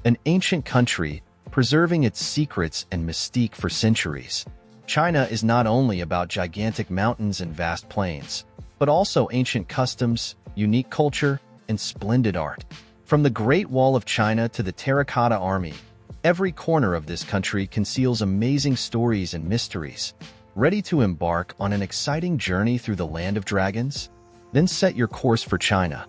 an ancient country preserving its secrets and mystique for centuries. China is not only about gigantic mountains and vast plains, but also ancient customs, unique culture, and splendid art. From the Great Wall of China to the Terracotta Army, every corner of this country conceals amazing stories and mysteries. Ready to embark on an exciting journey through the land of dragons? Then set your course for China.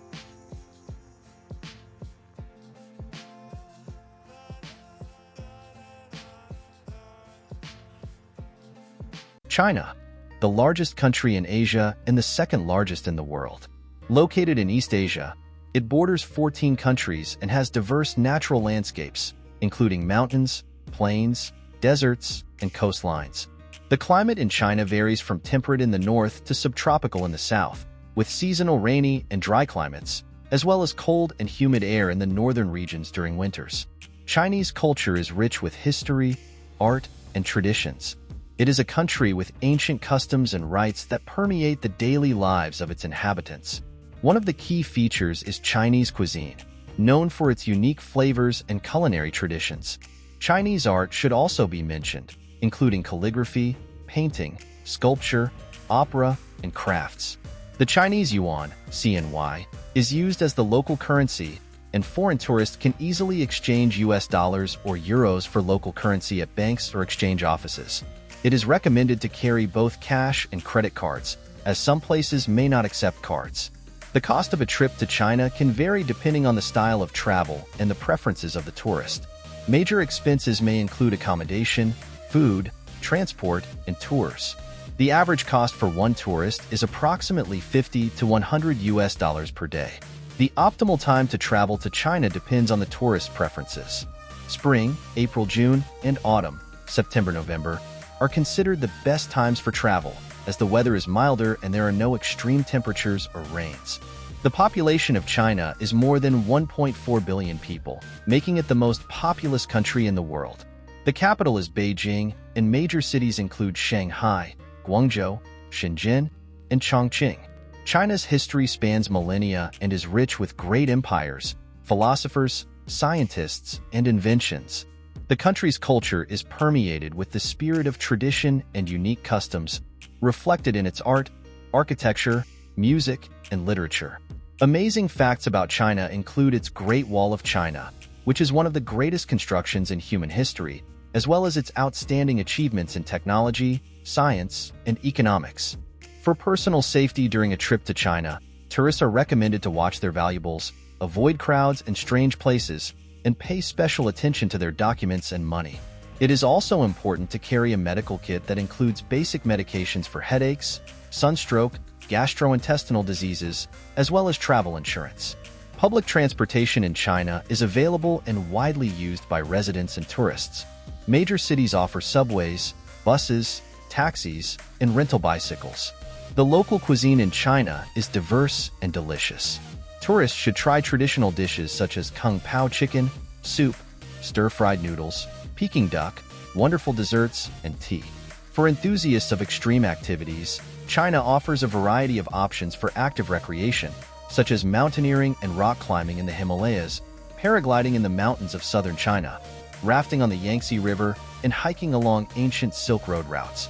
China, the largest country in Asia and the second largest in the world. Located in East Asia, it borders 14 countries and has diverse natural landscapes, including mountains, plains, deserts, and coastlines. The climate in China varies from temperate in the north to subtropical in the south, with seasonal rainy and dry climates, as well as cold and humid air in the northern regions during winters. Chinese culture is rich with history, art, and traditions. It is a country with ancient customs and rites that permeate the daily lives of its inhabitants. One of the key features is Chinese cuisine, known for its unique flavors and culinary traditions. Chinese art should also be mentioned, including calligraphy, painting, sculpture, opera, and crafts. The Chinese yuan, CNY, is used as the local currency, and foreign tourists can easily exchange US dollars or euros for local currency at banks or exchange offices. It is recommended to carry both cash and credit cards, as some places may not accept cards. The cost of a trip to China can vary depending on the style of travel and the preferences of the tourist. Major expenses may include accommodation, food, transport, and tours. The average cost for one tourist is approximately $50 to $100 per day. The optimal time to travel to China depends on the tourist's preferences. Spring, April, June, and autumn, September, November, are considered the best times for travel, as the weather is milder and there are no extreme temperatures or rains. The population of China is more than 1.4 billion people, making it the most populous country in the world. The capital is Beijing, and major cities include Shanghai, Guangzhou, Shenzhen, and Chongqing. China's history spans millennia and is rich with great empires, philosophers, scientists, and inventions. The country's culture is permeated with the spirit of tradition and unique customs, reflected in its art, architecture, music, and literature. Amazing facts about China include its Great Wall of China, which is one of the greatest constructions in human history, as well as its outstanding achievements in technology, science, and economics. For personal safety during a trip to China, tourists are recommended to watch their valuables, avoid crowds and strange places, and pay special attention to their documents and money. It is also important to carry a medical kit that includes basic medications for headaches, sunstroke, gastrointestinal diseases, as well as travel insurance. Public transportation in China is available and widely used by residents and tourists. Major cities offer subways, buses, taxis, and rental bicycles. The local cuisine in China is diverse and delicious. Tourists should try traditional dishes such as kung pao chicken, soup, stir-fried noodles, Peking duck, wonderful desserts, and tea. For enthusiasts of extreme activities, China offers a variety of options for active recreation, such as mountaineering and rock climbing in the Himalayas, paragliding in the mountains of southern China, rafting on the Yangtze River, and hiking along ancient Silk Road routes.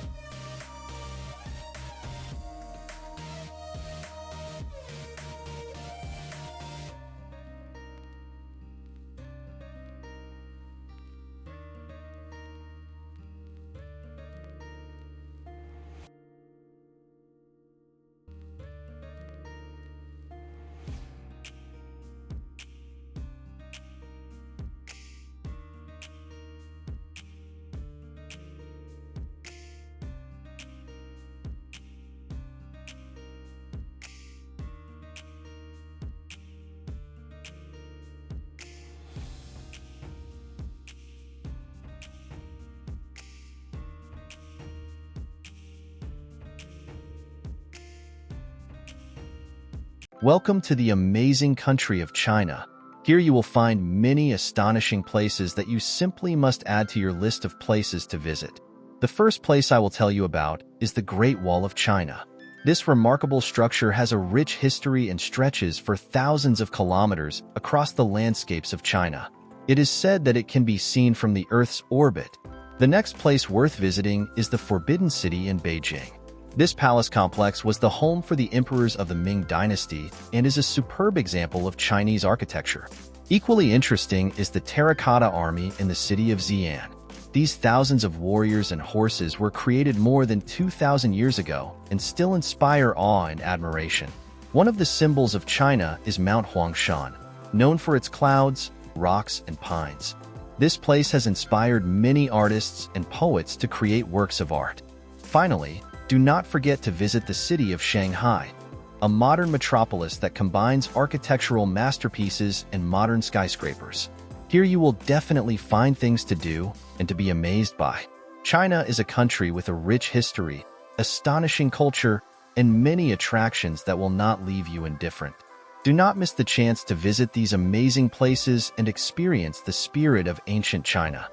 Welcome to the amazing country of China. Here you will find many astonishing places that you simply must add to your list of places to visit. The first place I will tell you about is the Great Wall of China. This remarkable structure has a rich history and stretches for thousands of kilometers across the landscapes of China. It is said that it can be seen from the Earth's orbit. The next place worth visiting is the Forbidden City in Beijing. This palace complex was the home for the emperors of the Ming Dynasty and is a superb example of Chinese architecture. Equally interesting is the Terracotta Army in the city of Xi'an. These thousands of warriors and horses were created more than 2,000 years ago and still inspire awe and admiration. One of the symbols of China is Mount Huangshan, known for its clouds, rocks, and pines. This place has inspired many artists and poets to create works of art. Finally, do not forget to visit the city of Shanghai, a modern metropolis that combines architectural masterpieces and modern skyscrapers. Here you will definitely find things to do and to be amazed by. China is a country with a rich history, astonishing culture, and many attractions that will not leave you indifferent. Do not miss the chance to visit these amazing places and experience the spirit of ancient China.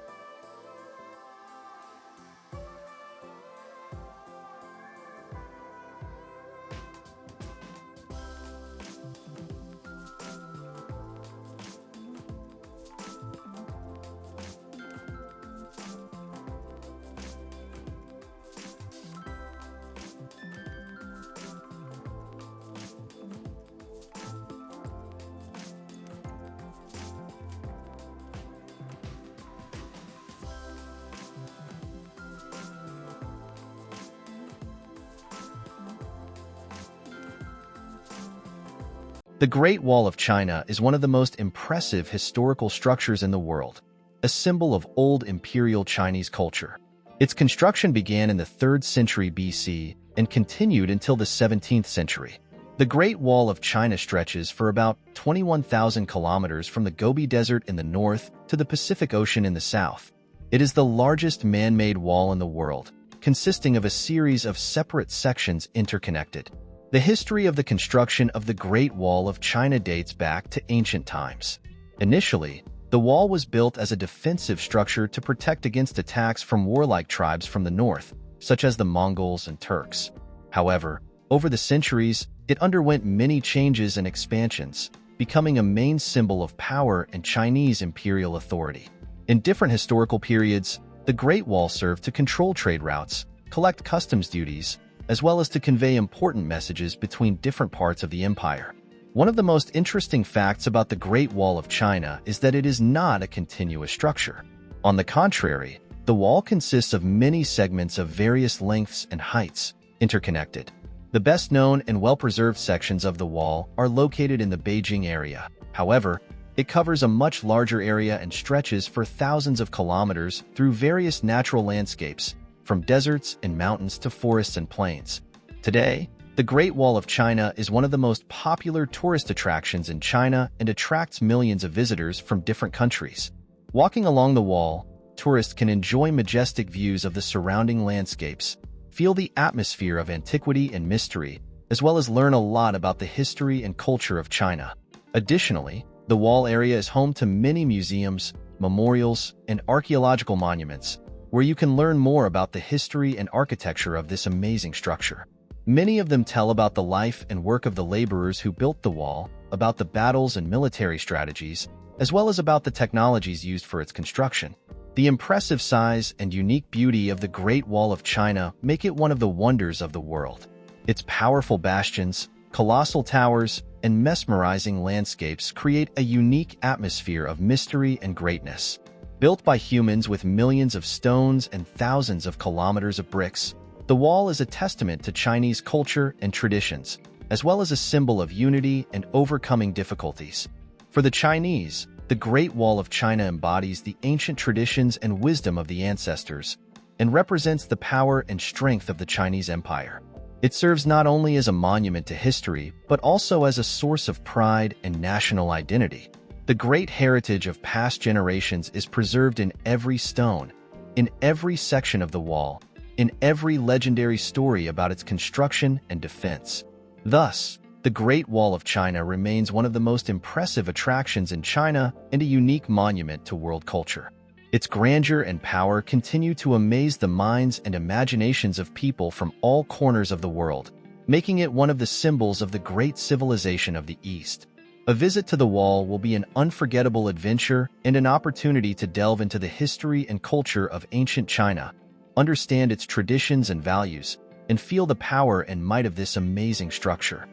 The Great Wall of China is one of the most impressive historical structures in the world, a symbol of old imperial Chinese culture. Its construction began in the 3rd century BC and continued until the 17th century. The Great Wall of China stretches for about 21,000 kilometers from the Gobi Desert in the north to the Pacific Ocean in the south. It is the largest man-made wall in the world, consisting of a series of separate sections interconnected. The history of the construction of the Great Wall of China dates back to ancient times. Initially, the wall was built as a defensive structure to protect against attacks from warlike tribes from the north, such as the Mongols and Turks. However, over the centuries, it underwent many changes and expansions, becoming a main symbol of power and Chinese imperial authority. In different historical periods, the Great Wall served to control trade routes, collect customs duties, as well as to convey important messages between different parts of the empire. One of the most interesting facts about the Great Wall of China is that it is not a continuous structure. On the contrary, the wall consists of many segments of various lengths and heights, interconnected. The best known and well-preserved sections of the wall are located in the Beijing area. However, it covers a much larger area and stretches for thousands of kilometers through various natural landscapes, from deserts and mountains to forests and plains. Today, the Great Wall of China is one of the most popular tourist attractions in China and attracts millions of visitors from different countries. Walking along the wall, tourists can enjoy majestic views of the surrounding landscapes, feel the atmosphere of antiquity and mystery, as well as learn a lot about the history and culture of China. Additionally, the wall area is home to many museums, memorials, and archaeological monuments, where you can learn more about the history and architecture of this amazing structure. Many of them tell about the life and work of the laborers who built the wall, about the battles and military strategies, as well as about the technologies used for its construction. The impressive size and unique beauty of the Great Wall of China make it one of the wonders of the world. Its powerful bastions, colossal towers, and mesmerizing landscapes create a unique atmosphere of mystery and greatness. Built by humans with millions of stones and thousands of kilometers of bricks, the wall is a testament to Chinese culture and traditions, as well as a symbol of unity and overcoming difficulties. For the Chinese, the Great Wall of China embodies the ancient traditions and wisdom of the ancestors, and represents the power and strength of the Chinese Empire. It serves not only as a monument to history, but also as a source of pride and national identity. The great heritage of past generations is preserved in every stone, in every section of the wall, in every legendary story about its construction and defense. Thus, the Great Wall of China remains one of the most impressive attractions in China and a unique monument to world culture. Its grandeur and power continue to amaze the minds and imaginations of people from all corners of the world, making it one of the symbols of the great civilization of the East. A visit to the wall will be an unforgettable adventure and an opportunity to delve into the history and culture of ancient China, understand its traditions and values, and feel the power and might of this amazing structure.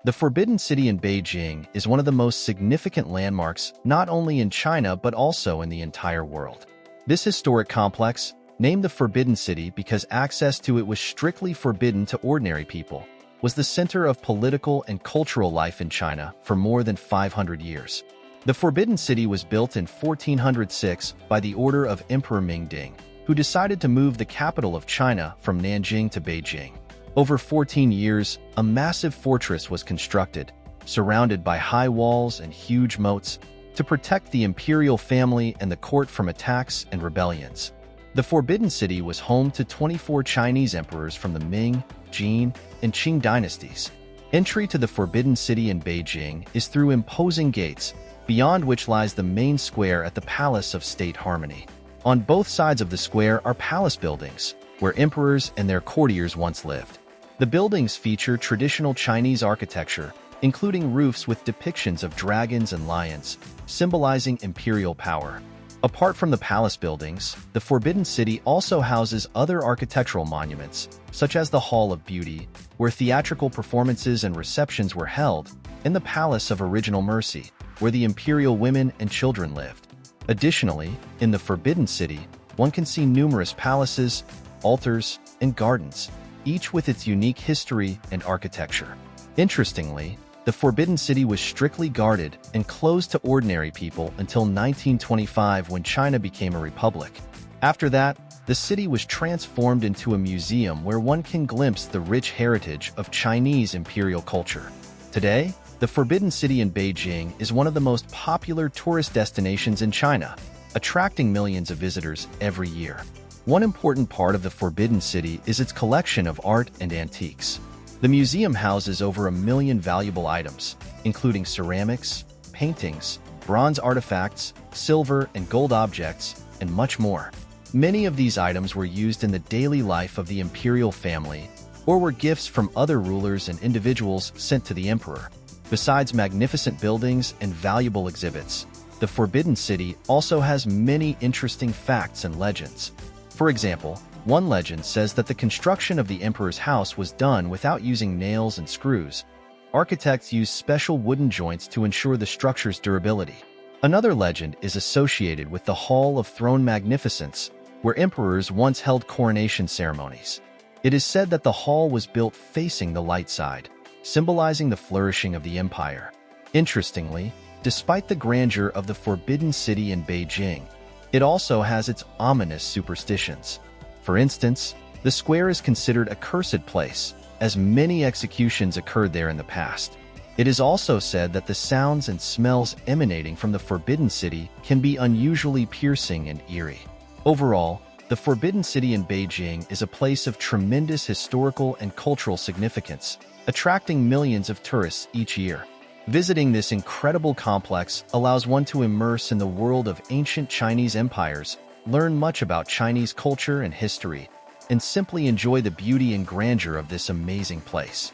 The Forbidden City in Beijing is one of the most significant landmarks not only in China but also in the entire world. This historic complex, named the Forbidden City because access to it was strictly forbidden to ordinary people, was the center of political and cultural life in China for more than 500 years. The Forbidden City was built in 1406 by the order of Emperor Ming Dynasty, who decided to move the capital of China from Nanjing to Beijing. Over 14 years, a massive fortress was constructed, surrounded by high walls and huge moats, to protect the imperial family and the court from attacks and rebellions. The Forbidden City was home to 24 Chinese emperors from the Ming, Jin, and Qing dynasties. Entry to the Forbidden City in Beijing is through imposing gates, beyond which lies the main square at the Palace of State Harmony. On both sides of the square are palace buildings, where emperors and their courtiers once lived. The buildings feature traditional Chinese architecture, including roofs with depictions of dragons and lions, symbolizing imperial power. Apart from the palace buildings, the Forbidden City also houses other architectural monuments, such as the Hall of Beauty, where theatrical performances and receptions were held, and the Palace of Original Mercy, where the imperial women and children lived. Additionally, in the Forbidden City, one can see numerous palaces, altars, and gardens, each with its unique history and architecture. Interestingly, the Forbidden City was strictly guarded and closed to ordinary people until 1925 when China became a republic. After that, the city was transformed into a museum where one can glimpse the rich heritage of Chinese imperial culture. Today, the Forbidden City in Beijing is one of the most popular tourist destinations in China, attracting millions of visitors every year. One important part of the Forbidden City is its collection of art and antiques. The museum houses over 1 million valuable items, including ceramics, paintings, bronze artifacts, silver and gold objects, and much more. Many of these items were used in the daily life of the imperial family or were gifts from other rulers and individuals sent to the emperor. Besides magnificent buildings and valuable exhibits, the Forbidden City also has many interesting facts and legends. For example, one legend says that the construction of the emperor's house was done without using nails and screws. Architects used special wooden joints to ensure the structure's durability. Another legend is associated with the Hall of Throne Magnificence, where emperors once held coronation ceremonies. It is said that the hall was built facing the light side, symbolizing the flourishing of the empire. Interestingly, despite the grandeur of the Forbidden City in Beijing, it also has its ominous superstitions. For instance, the square is considered a cursed place, as many executions occurred there in the past. It is also said that the sounds and smells emanating from the Forbidden City can be unusually piercing and eerie. Overall, the Forbidden City in Beijing is a place of tremendous historical and cultural significance, attracting millions of tourists each year. Visiting this incredible complex allows one to immerse in the world of ancient Chinese empires, learn much about Chinese culture and history, and simply enjoy the beauty and grandeur of this amazing place.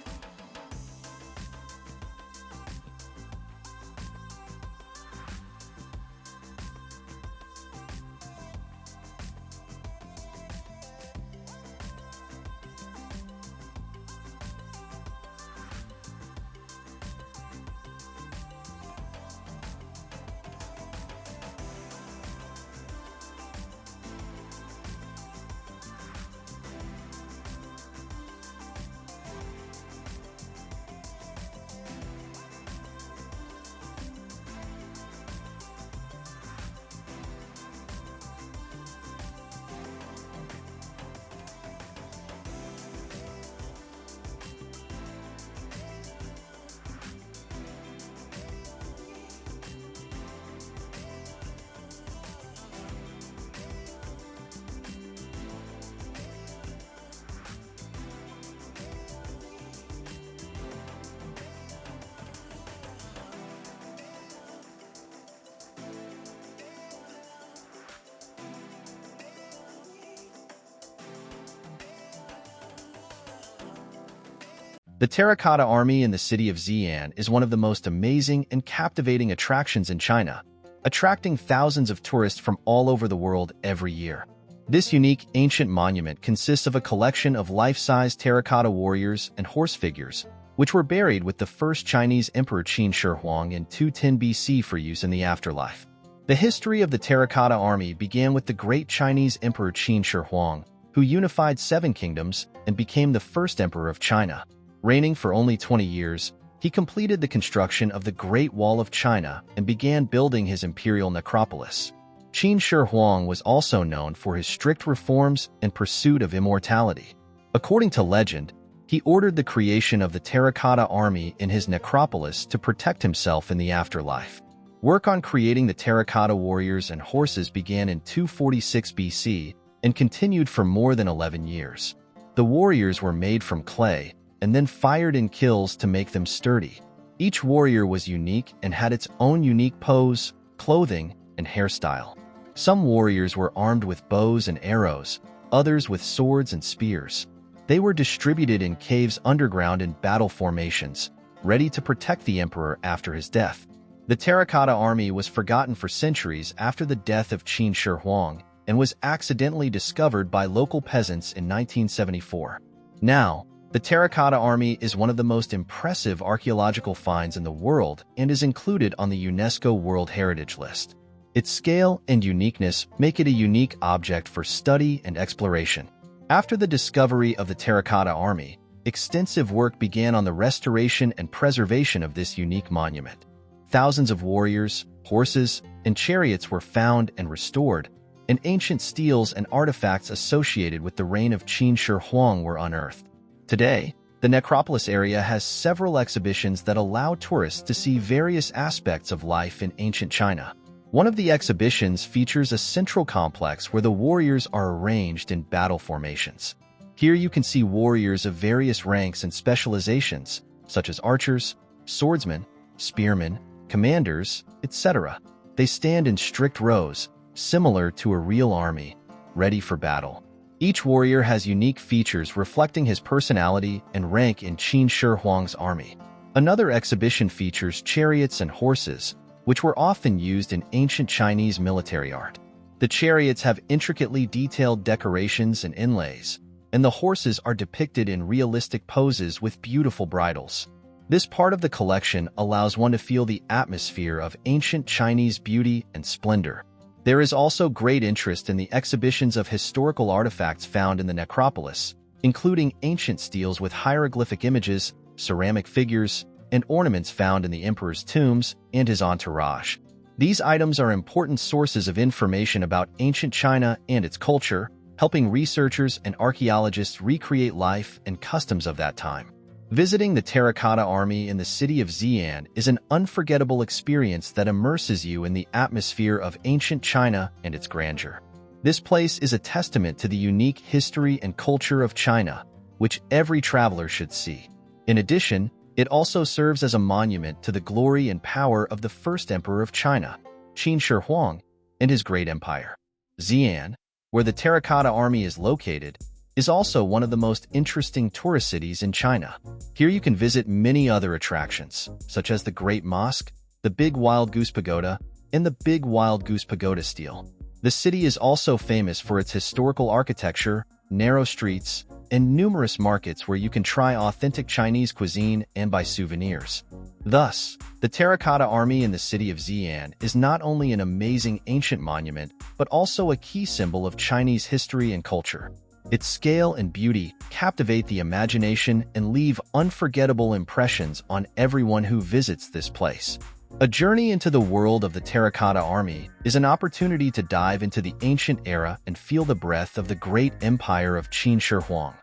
The Terracotta Army in the city of Xi'an is one of the most amazing and captivating attractions in China, attracting thousands of tourists from all over the world every year. This unique ancient monument consists of a collection of life-size terracotta warriors and horse figures, which were buried with the first Chinese Emperor Qin Shi Huang in 210 BC for use in the afterlife. The history of the Terracotta Army began with the great Chinese Emperor Qin Shi Huang, who unified 7 kingdoms and became the first emperor of China. Reigning for only 20 years, he completed the construction of the Great Wall of China and began building his imperial necropolis. Qin Shi Huang was also known for his strict reforms and pursuit of immortality. According to legend, he ordered the creation of the Terracotta Army in his necropolis to protect himself in the afterlife. Work on creating the terracotta warriors and horses began in 246 BC and continued for more than 11 years. The warriors were made from clay and then fired in kilns to make them sturdy. Each warrior was unique and had its own unique pose, clothing, and hairstyle. Some warriors were armed with bows and arrows, others with swords and spears. They were distributed in caves underground in battle formations, ready to protect the emperor after his death. The Terracotta Army was forgotten for centuries after the death of Qin Shi Huang and was accidentally discovered by local peasants in 1974. Now, the Terracotta Army is one of the most impressive archaeological finds in the world and is included on the UNESCO World Heritage List. Its scale and uniqueness make it a unique object for study and exploration. After the discovery of the Terracotta Army, extensive work began on the restoration and preservation of this unique monument. Thousands of warriors, horses, and chariots were found and restored, and ancient steels and artifacts associated with the reign of Qin Shi Huang were unearthed. Today, the necropolis area has several exhibitions that allow tourists to see various aspects of life in ancient China. One of the exhibitions features a central complex where the warriors are arranged in battle formations. Here you can see warriors of various ranks and specializations, such as archers, swordsmen, spearmen, commanders, etc. They stand in strict rows, similar to a real army, ready for battle. Each warrior has unique features reflecting his personality and rank in Qin Shi Huang's army. Another exhibition features chariots and horses, which were often used in ancient Chinese military art. The chariots have intricately detailed decorations and inlays, and the horses are depicted in realistic poses with beautiful bridles. This part of the collection allows one to feel the atmosphere of ancient Chinese beauty and splendor. There is also great interest in the exhibitions of historical artifacts found in the necropolis, including ancient steels with hieroglyphic images, ceramic figures, and ornaments found in the emperor's tombs and his entourage. These items are important sources of information about ancient China and its culture, helping researchers and archaeologists recreate life and customs of that time. Visiting the Terracotta Army in the city of Xi'an is an unforgettable experience that immerses you in the atmosphere of ancient China and its grandeur. This place is a testament to the unique history and culture of China, which every traveler should see. In addition, it also serves as a monument to the glory and power of the first emperor of China, Qin Shi Huang, and his great empire. Xi'an, where the Terracotta Army is located, is also one of the most interesting tourist cities in China. Here you can visit many other attractions, such as the Great Mosque, the Big Wild Goose Pagoda, and the Big Wild Goose Pagoda Stele. The city is also famous for its historical architecture, narrow streets, and numerous markets where you can try authentic Chinese cuisine and buy souvenirs. Thus, the Terracotta Army in the city of Xi'an is not only an amazing ancient monument, but also a key symbol of Chinese history and culture. Its scale and beauty captivate the imagination and leave unforgettable impressions on everyone who visits this place. A journey into the world of the Terracotta Army is an opportunity to dive into the ancient era and feel the breath of the great empire of Qin Shi Huang.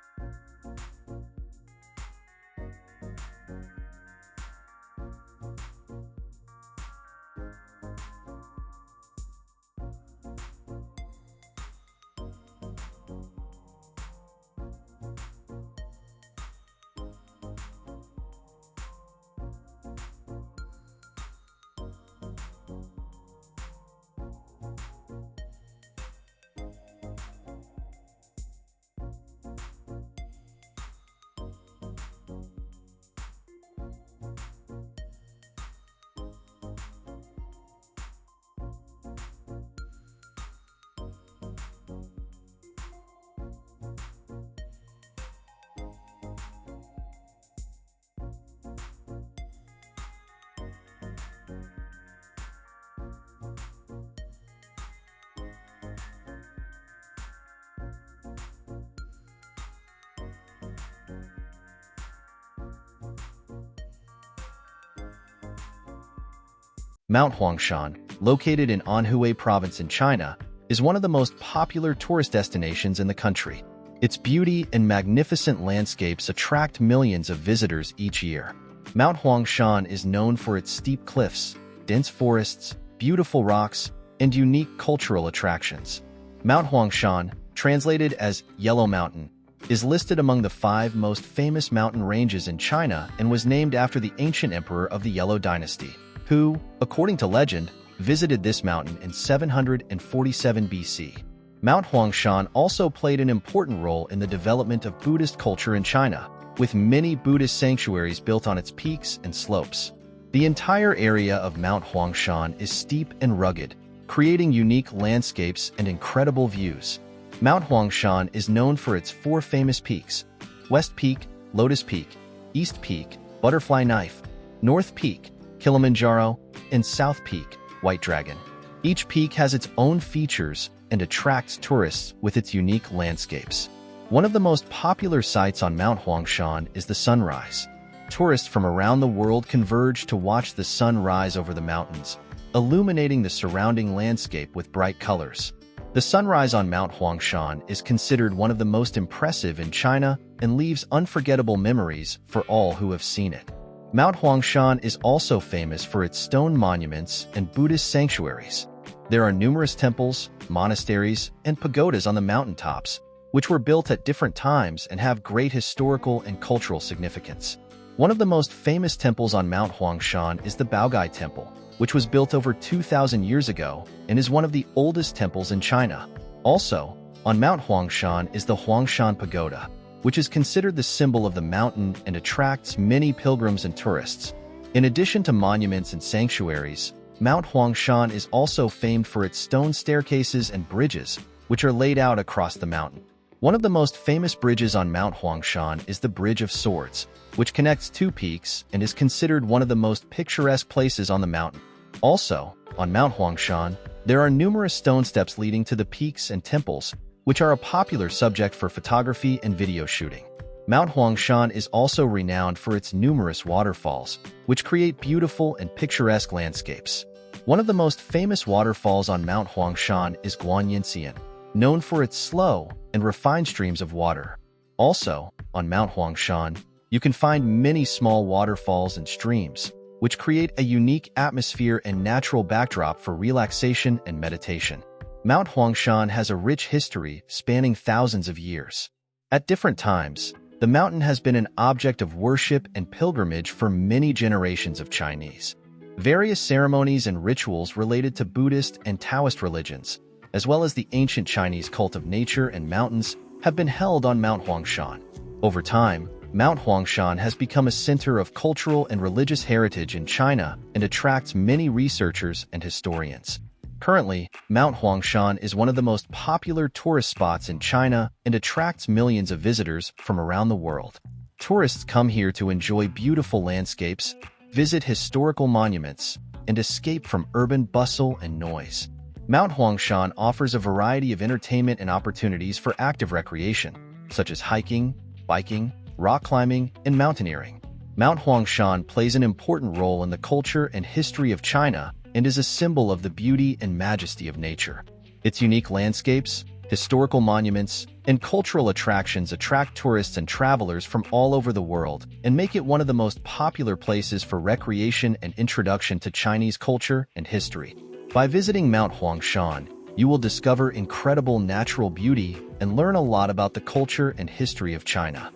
Mount Huangshan, located in Anhui Province in China, is one of the most popular tourist destinations in the country. Its beauty and magnificent landscapes attract millions of visitors each year. Mount Huangshan is known for its steep cliffs, dense forests, beautiful rocks, and unique cultural attractions. Mount Huangshan, translated as Yellow Mountain, is listed among the 5 most famous mountain ranges in China and was named after the ancient emperor of the Yellow Dynasty, who, according to legend, visited this mountain in 747 BC. Mount Huangshan also played an important role in the development of Buddhist culture in China, with many Buddhist sanctuaries built on its peaks and slopes. The entire area of Mount Huangshan is steep and rugged, creating unique landscapes and incredible views. Mount Huangshan is known for its 4 famous peaks: West Peak, Lotus Peak, East Peak, Butterfly Knife, North Peak, Kilimanjaro, and South Peak, White Dragon. Each peak has its own features and attracts tourists with its unique landscapes. One of the most popular sights on Mount Huangshan is the sunrise. Tourists from around the world converge to watch the sun rise over the mountains, illuminating the surrounding landscape with bright colors. The sunrise on Mount Huangshan is considered one of the most impressive in China and leaves unforgettable memories for all who have seen it. Mount Huangshan is also famous for its stone monuments and Buddhist sanctuaries. There are numerous temples, monasteries, and pagodas on the mountaintops, which were built at different times and have great historical and cultural significance. One of the most famous temples on Mount Huangshan is the Baogai Temple, which was built over 2,000 years ago and is one of the oldest temples in China. Also, on Mount Huangshan is the Huangshan Pagoda, which is considered the symbol of the mountain and attracts many pilgrims and tourists. In addition to monuments and sanctuaries, Mount Huangshan is also famed for its stone staircases and bridges, which are laid out across the mountain. One of the most famous bridges on Mount Huangshan is the Bridge of Swords, which connects 2 peaks and is considered one of the most picturesque places on the mountain. Also, on Mount Huangshan, there are numerous stone steps leading to the peaks and temples, which are a popular subject for photography and video shooting. Mount Huangshan is also renowned for its numerous waterfalls, which create beautiful and picturesque landscapes. One of the most famous waterfalls on Mount Huangshan is Xi'an, known for its slow and refined streams of water. Also, on Mount Huangshan, you can find many small waterfalls and streams, which create a unique atmosphere and natural backdrop for relaxation and meditation. Mount Huangshan has a rich history spanning thousands of years. At different times, the mountain has been an object of worship and pilgrimage for many generations of Chinese. Various ceremonies and rituals related to Buddhist and Taoist religions, as well as the ancient Chinese cult of nature and mountains, have been held on Mount Huangshan. Over time, Mount Huangshan has become a center of cultural and religious heritage in China and attracts many researchers and historians. Currently, Mount Huangshan is one of the most popular tourist spots in China and attracts millions of visitors from around the world. Tourists come here to enjoy beautiful landscapes, visit historical monuments, and escape from urban bustle and noise. Mount Huangshan offers a variety of entertainment and opportunities for active recreation, such as hiking, biking, rock climbing, and mountaineering. Mount Huangshan plays an important role in the culture and history of China and is a symbol of the beauty and majesty of nature. Its unique landscapes, historical monuments, and cultural attractions attract tourists and travelers from all over the world and make it one of the most popular places for recreation and introduction to Chinese culture and history. By visiting Mount Huangshan, you will discover incredible natural beauty and learn a lot about the culture and history of China.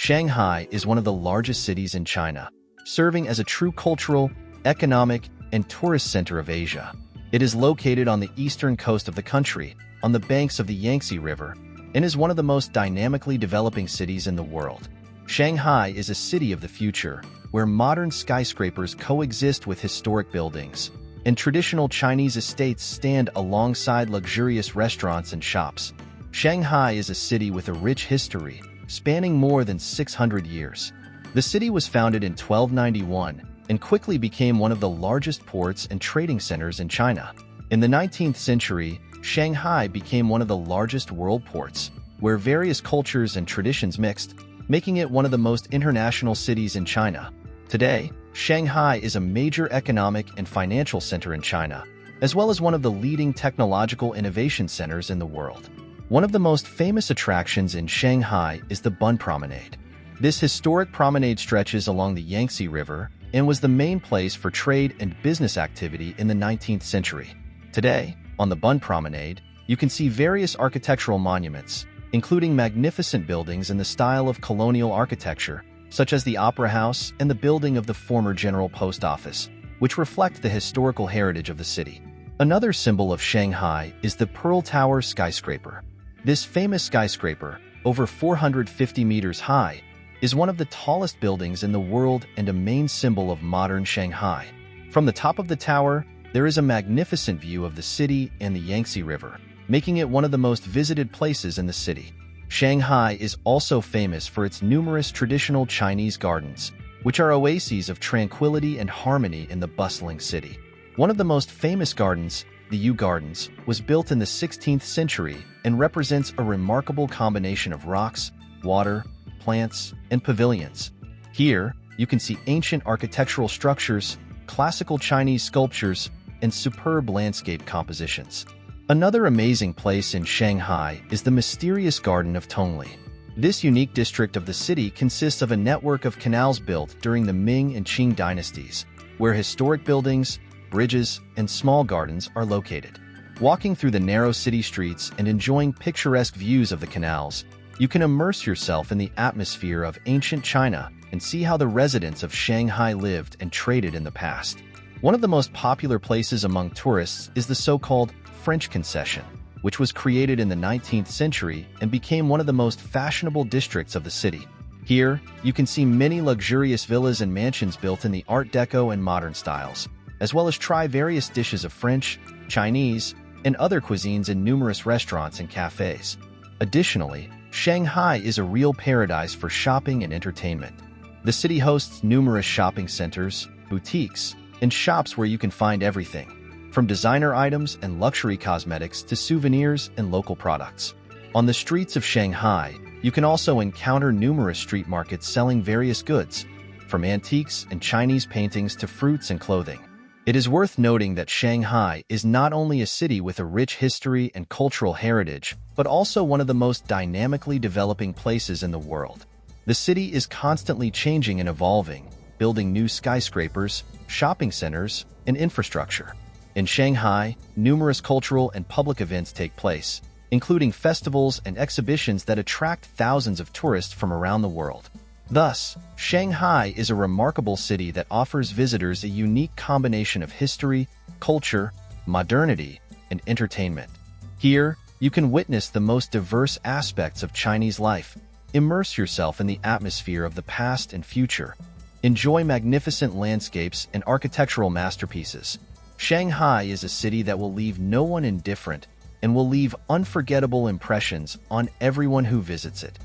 Shanghai is one of the largest cities in China, serving as a true cultural, economic, and tourist center of Asia. It is located on the eastern coast of the country, on the banks of the Yangtze River, and is one of the most dynamically developing cities in the world. Shanghai is a city of the future, where modern skyscrapers coexist with historic buildings, and traditional Chinese estates stand alongside luxurious restaurants and shops. Shanghai is a city with a rich history, spanning more than 600 years. The city was founded in 1291 and quickly became one of the largest ports and trading centers in China. In the 19th century, Shanghai became one of the largest world ports, where various cultures and traditions mixed, making it one of the most international cities in China. Today, Shanghai is a major economic and financial center in China, as well as one of the leading technological innovation centers in the world. One of the most famous attractions in Shanghai is the Bund Promenade. This historic promenade stretches along the Yangtze River and was the main place for trade and business activity in the 19th century. Today, on the Bund Promenade, you can see various architectural monuments, including magnificent buildings in the style of colonial architecture, such as the Opera House and the building of the former General Post Office, which reflect the historical heritage of the city. Another symbol of Shanghai is the Pearl Tower skyscraper. This famous skyscraper, over 450 meters high, is one of the tallest buildings in the world and a main symbol of modern Shanghai. From the top of the tower, there is a magnificent view of the city and the Yangtze River, making it one of the most visited places in the city. Shanghai is also famous for its numerous traditional Chinese gardens, which are oases of tranquility and harmony in the bustling city. One of the most famous gardens, the Yu Gardens, was built in the 16th century and represents a remarkable combination of rocks, water, plants, and pavilions. Here, you can see ancient architectural structures, classical Chinese sculptures, and superb landscape compositions. Another amazing place in Shanghai is the mysterious Garden of Tongli. This unique district of the city consists of a network of canals built during the Ming and Qing dynasties, where historic buildings, bridges, and small gardens are located. Walking through the narrow city streets and enjoying picturesque views of the canals, you can immerse yourself in the atmosphere of ancient China and see how the residents of Shanghai lived and traded in the past. One of the most popular places among tourists is the so-called French Concession, which was created in the 19th century and became one of the most fashionable districts of the city. Here, you can see many luxurious villas and mansions built in the Art Deco and modern styles, as well as try various dishes of French, Chinese, and other cuisines in numerous restaurants and cafes. Additionally, Shanghai is a real paradise for shopping and entertainment. The city hosts numerous shopping centers, boutiques, and shops where you can find everything, from designer items and luxury cosmetics to souvenirs and local products. On the streets of Shanghai, you can also encounter numerous street markets selling various goods, from antiques and Chinese paintings to fruits and clothing. It is worth noting that Shanghai is not only a city with a rich history and cultural heritage, but also one of the most dynamically developing places in the world. The city is constantly changing and evolving, building new skyscrapers, shopping centers, and infrastructure. In Shanghai, numerous cultural and public events take place, including festivals and exhibitions that attract thousands of tourists from around the world. Thus, Shanghai is a remarkable city that offers visitors a unique combination of history, culture, modernity, and entertainment. Here, you can witness the most diverse aspects of Chinese life, immerse yourself in the atmosphere of the past and future, enjoy magnificent landscapes and architectural masterpieces. Shanghai is a city that will leave no one indifferent and will leave unforgettable impressions on everyone who visits it.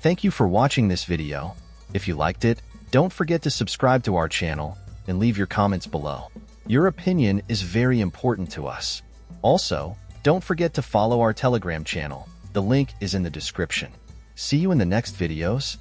Thank you for watching this video. If you liked it, don't forget to subscribe to our channel and leave your comments below. Your opinion is very important to us. Also, don't forget to follow our Telegram channel. The link is in the description. See you in the next videos.